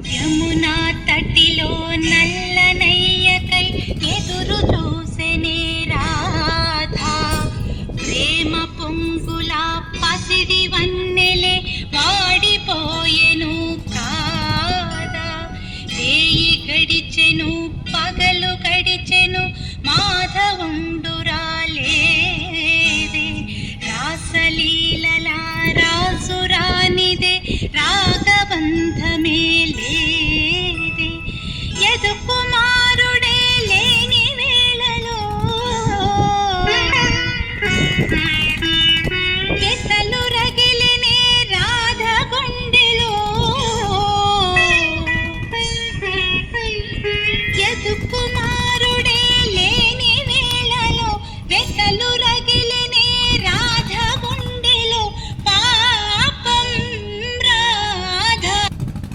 యమునా తటిలో నల్లనయ్యకై ఎదురు చూసెనే రాధా. ప్రేమ పొంగుల పసిడి వన్నెలే వాడిపోయెను కాదా. రేయి గడిచెను పగలు గడిచెను